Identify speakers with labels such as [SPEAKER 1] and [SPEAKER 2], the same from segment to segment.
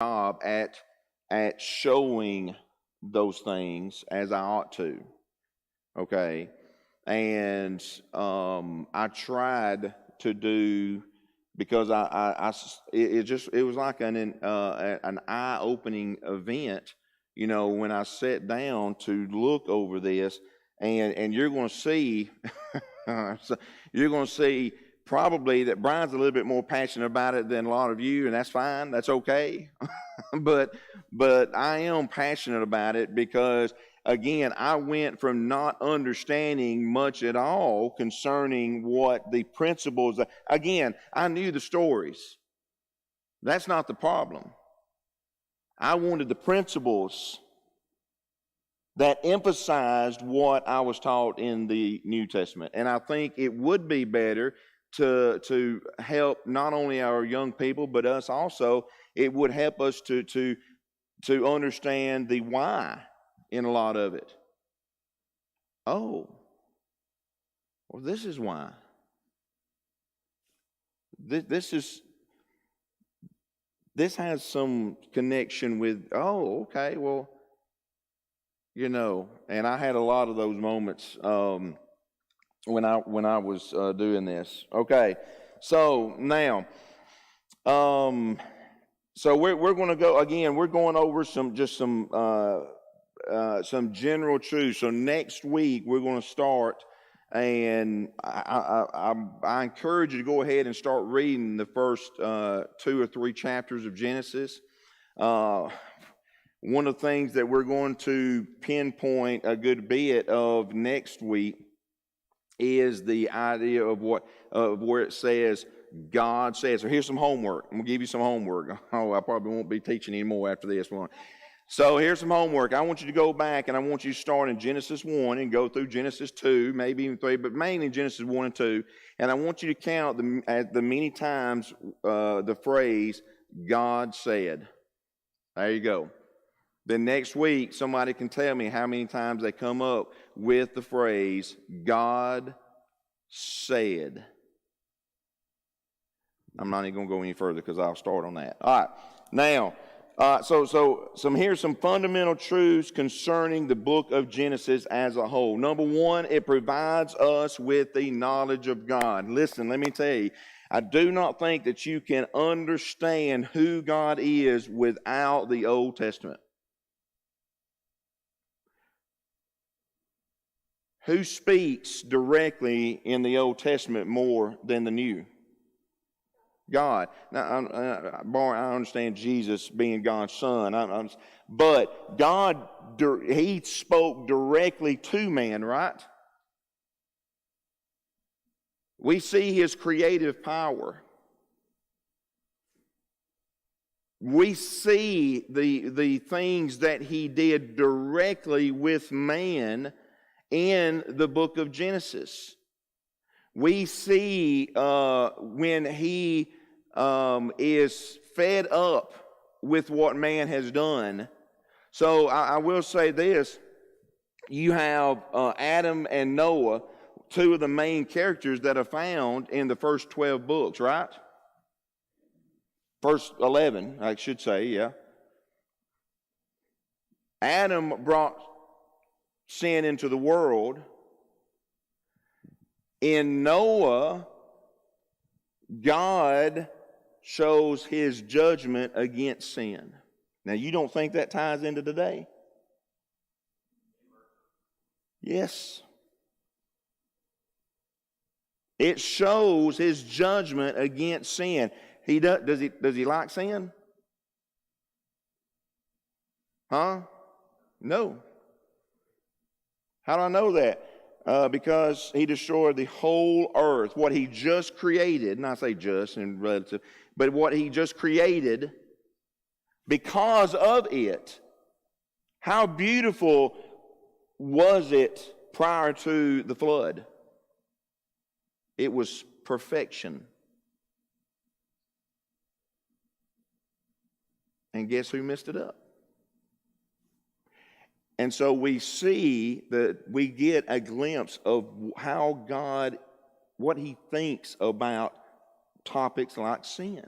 [SPEAKER 1] job at showing those things as I ought to. Okay, and I tried to do because it was like an eye-opening event, when I sat down to look over this, and you're going to see, you're going to see probably that Brian's a little bit more passionate about it than a lot of you, and that's fine, that's okay. but I am passionate about it because, again, I went from not understanding much at all concerning what the principles. Again, I knew the stories. That's not the problem. I wanted the principles that emphasized what I was taught in the New Testament. And I think it would be better to help not only our young people, but us also. It would help us to understand the why in a lot of it. Oh, well, this is why. This has some connection with, oh, okay, well, and I had a lot of those moments when I was doing this. Okay, so now, so we're going to go again. We're going over some general truths. So next week we're going to start, and I encourage you to go ahead and start reading the first 2 or 3 chapters of Genesis. One of the things that we're going to pinpoint a good bit of next week is the idea of where it says God says. So here's some homework. I'm going to give you some homework. Oh, I probably won't be teaching anymore after this one. So here's some homework. I want you to go back and I want you to start in Genesis 1 and go through Genesis 2, maybe even 3, but mainly Genesis 1 and 2. And I want you to count the many times the phrase, God said. There you go. Then next week, somebody can tell me how many times they come up with the phrase, God said. I'm not even going to go any further because I'll start on that. All right. Now, here's some fundamental truths concerning the book of Genesis as a whole. Number one, it provides us with the knowledge of God. Listen, let me tell you, I do not think that you can understand who God is without the Old Testament. Who speaks directly in the Old Testament more than the New? God. Now, I understand Jesus being God's son, but God, He spoke directly to man, right? We see His creative power. We see the things that He did directly with man in the book of Genesis. We see when He is fed up with what man has done. So I will say this. You have Adam and Noah, 2 of the main characters that are found in the first 12 books, right? First 11, I should say, yeah. Adam brought sin into the world. In Noah, God shows His judgment against sin. Now, you don't think that ties into today? Yes. It shows His judgment against sin. Does he like sin? Huh? No. How do I know that? Because He destroyed the whole earth. What He just created, and I say just and relative, but what He just created, because of it, how beautiful was it prior to the flood? It was perfection. And guess who messed it up? And so we see that we get a glimpse of how God, what He thinks about topics like sin.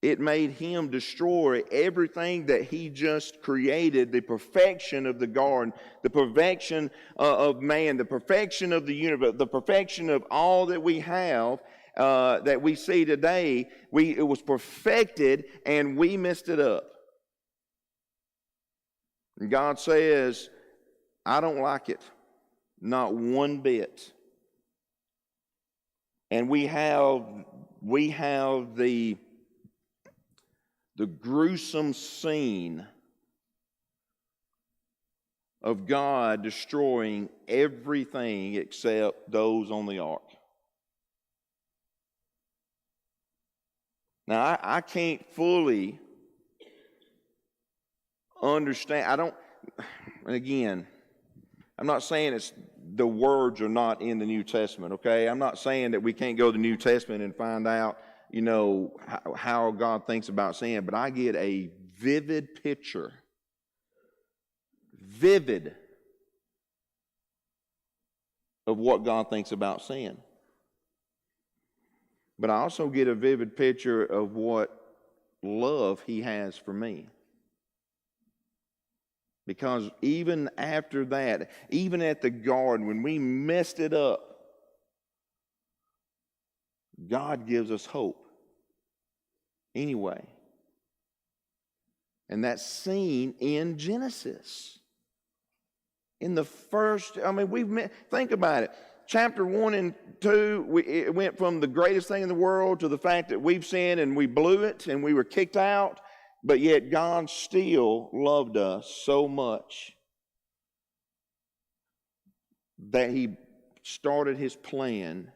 [SPEAKER 1] It made him destroy everything that he just created, the perfection of the garden, the perfection of man, the perfection of the universe, the perfection of all that we have, that we see today. It was perfected, and we messed it up. And God says, I don't like it, not one bit. And we have the gruesome scene of God destroying everything except those on the ark. Now, I can't fully understand. Again, I'm not saying the words are not in the New Testament, okay? I'm not saying that we can't go to the New Testament and find out, how God thinks about sin, but I get a vivid picture, of what God thinks about sin. But I also get a vivid picture of what love He has for me. Because even after that, even at the garden, when we messed it up, God gives us hope anyway. And that's seen in Genesis. In the first, think about it. Chapter 1 and 2, it went from the greatest thing in the world to the fact that we've sinned and we blew it and we were kicked out. But yet God still loved us so much that He started His plan,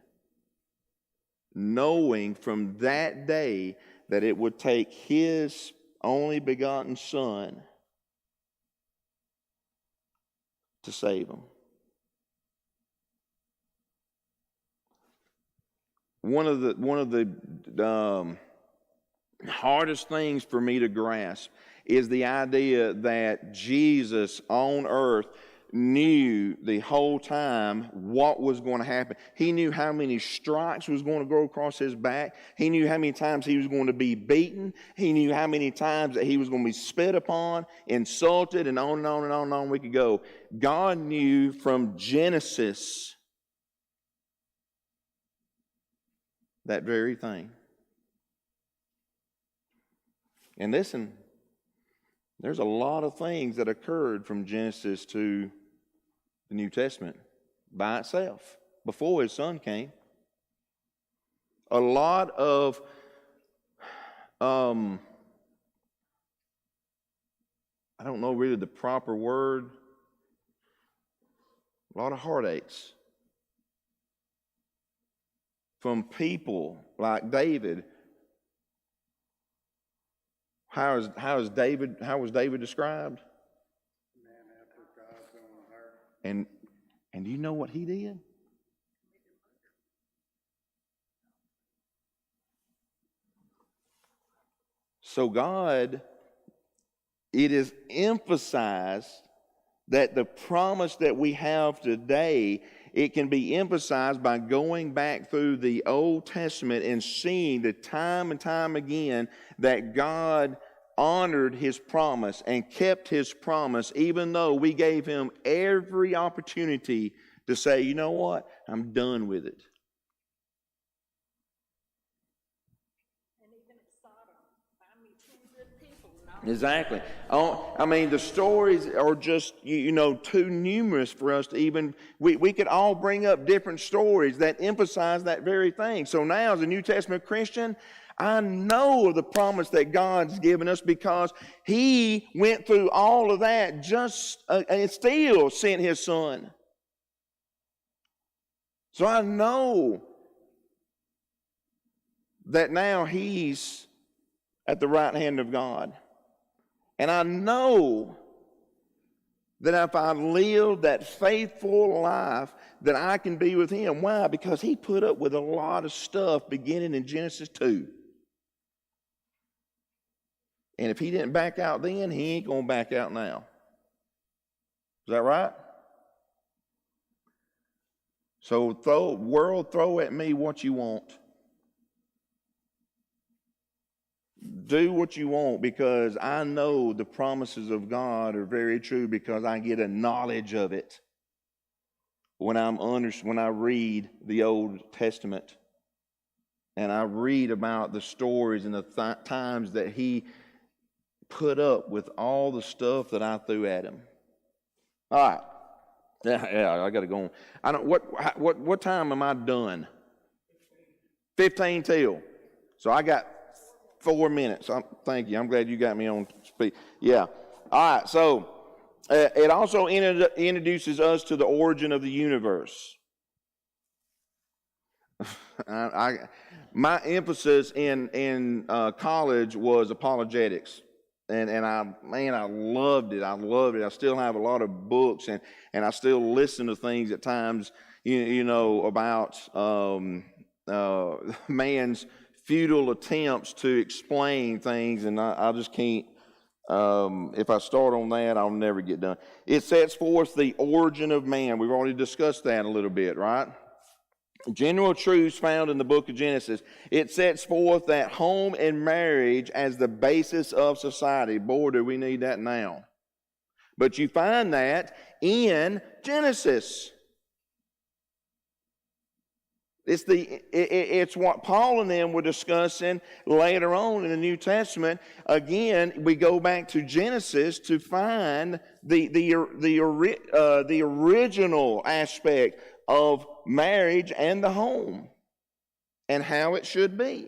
[SPEAKER 1] knowing from that day that it would take His only begotten Son to save them. One of the hardest things for me to grasp is the idea that Jesus on earth knew the whole time what was going to happen. He knew how many stripes was going to go across His back. He knew how many times He was going to be beaten. He knew how many times that He was going to be spit upon, insulted, and on and on and on and on we could go. God knew from Genesis that very thing. And listen, there's a lot of things that occurred from Genesis to the New Testament by itself, before His Son came. A lot of I don't know really the proper word, a lot of heartaches from people like David. How was David described?
[SPEAKER 2] Man after God's own heart.
[SPEAKER 1] And do you know what he did? So God, it is emphasized that the promise that we have today, it can be emphasized by going back through the Old Testament and seeing the time and time again that God honored His promise and kept His promise, even though we gave Him every opportunity to say, you know what, I'm done with it.
[SPEAKER 3] And even at Sodom, find me 10 good people.
[SPEAKER 1] Exactly. The stories are just, too numerous for us to even, we could all bring up different stories that emphasize that very thing. So now as a New Testament Christian, I know the promise that God's given us because He went through all of that and still sent His Son. So I know that now He's at the right hand of God. And I know that if I live that faithful life, that I can be with Him. Why? Because He put up with a lot of stuff beginning in Genesis 2. And if He didn't back out then, He ain't going to back out now. Is that right? So world, throw at me what you want. do what you want, because I know the promises of God are very true, because I get a knowledge of it when I read the Old Testament, and I read about the stories and the times that He put up with all the stuff that I threw at Him. All right, yeah, I got to go on. I don't. What time am I done? 15 till. So I got 4 minutes. Thank you. I'm glad you got me on speed. Yeah. All right. So it also introduces us to the origin of the universe. My emphasis in college was apologetics, and I loved it. I loved it. I still have a lot of books, and I still listen to things at times. You know, about man's futile attempts to explain things, and I just can't. If I start on that, I'll never get done. It sets forth the origin of man. We've already discussed that a little bit, right? General truths found in the book of Genesis. It sets forth that home and marriage as the basis of society. Boy, do we need that now. But you find that in Genesis. It's what Paul and them were discussing later on in the New Testament. Again, we go back to Genesis to find the original aspect of marriage and the home and how it should be.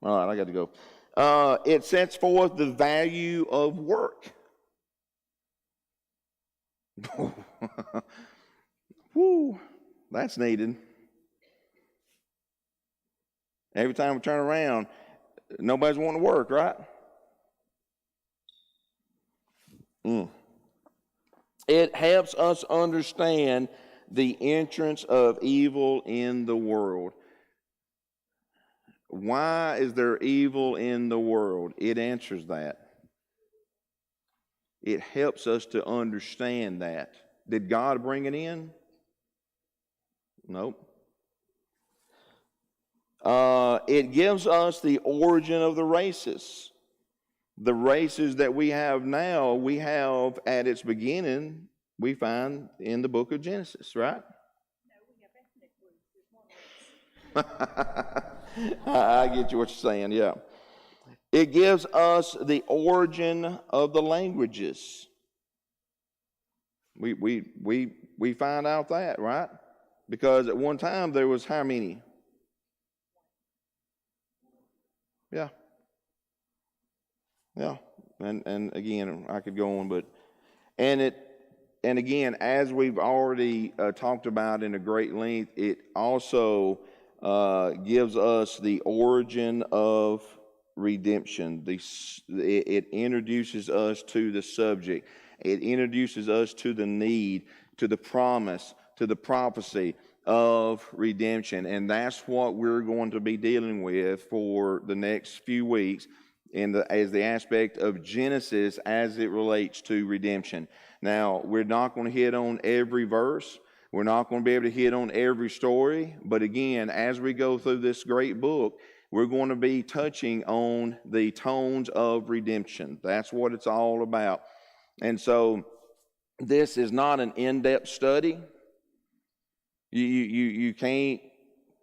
[SPEAKER 1] All right, I got to go. It sets forth the value of work. Whew, that's needed. Every time we turn around, nobody's wanting to work, right? It helps us understand the entrance of evil in the world. Why is there evil in the world? It answers that. It helps us to understand that. Did God bring it in? Nope. It gives us the origin of the races. The races that we have now, we have at its beginning, we find in the book of Genesis, right?
[SPEAKER 3] No, we have ethnic groups.
[SPEAKER 1] I get you what you're saying, yeah. It gives us the origin of the languages. We find out that, right? Because at one time there was how many? Yeah. Yeah. And again, I could go on, but and again, as we've already talked about in a great length, it also gives us the origin of redemption. It introduces us to the subject. It introduces us to the need, to the promise, to the prophecy of redemption. And that's what we're going to be dealing with for the next few weeks as the aspect of Genesis as it relates to redemption. Now, we're not going to hit on every verse. We're not going to be able to hit on every story. But again, as we go through this great book, we're going to be touching on the tones of redemption. That's what it's all about. And so this is not an in-depth study. You can't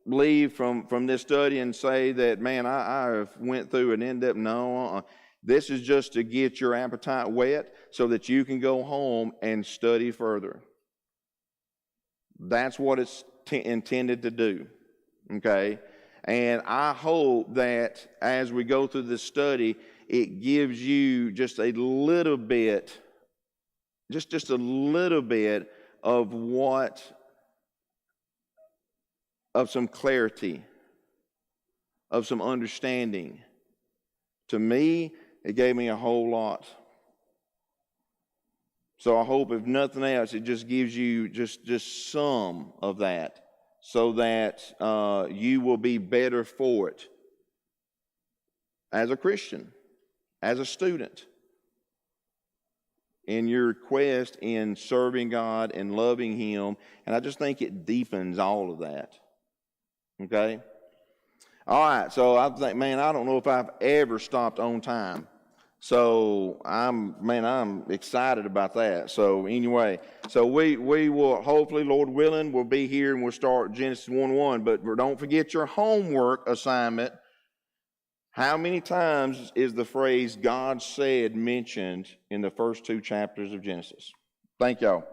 [SPEAKER 1] leave from this study and say that, man, I went through an in-depth. No, this is just to get your appetite whet so that you can go home and study further. That's what it's intended to do, okay? And I hope that as we go through this study, it gives you just a little bit, just a little bit of some clarity, of some understanding. To me, it gave me a whole lot. So I hope, if nothing else, it just gives you just some of that, so that you will be better for it as a Christian, as a student, in your quest in serving God and loving Him. And I just think it deepens all of that. Okay? All right, so I think, man, I don't know if I've ever stopped on time. So I'm excited about that. So anyway, so we will hopefully, Lord willing, we'll be here and we'll start Genesis 1:1. But don't forget your homework assignment. How many times is the phrase God said mentioned in the first 2 chapters of Genesis? Thank y'all.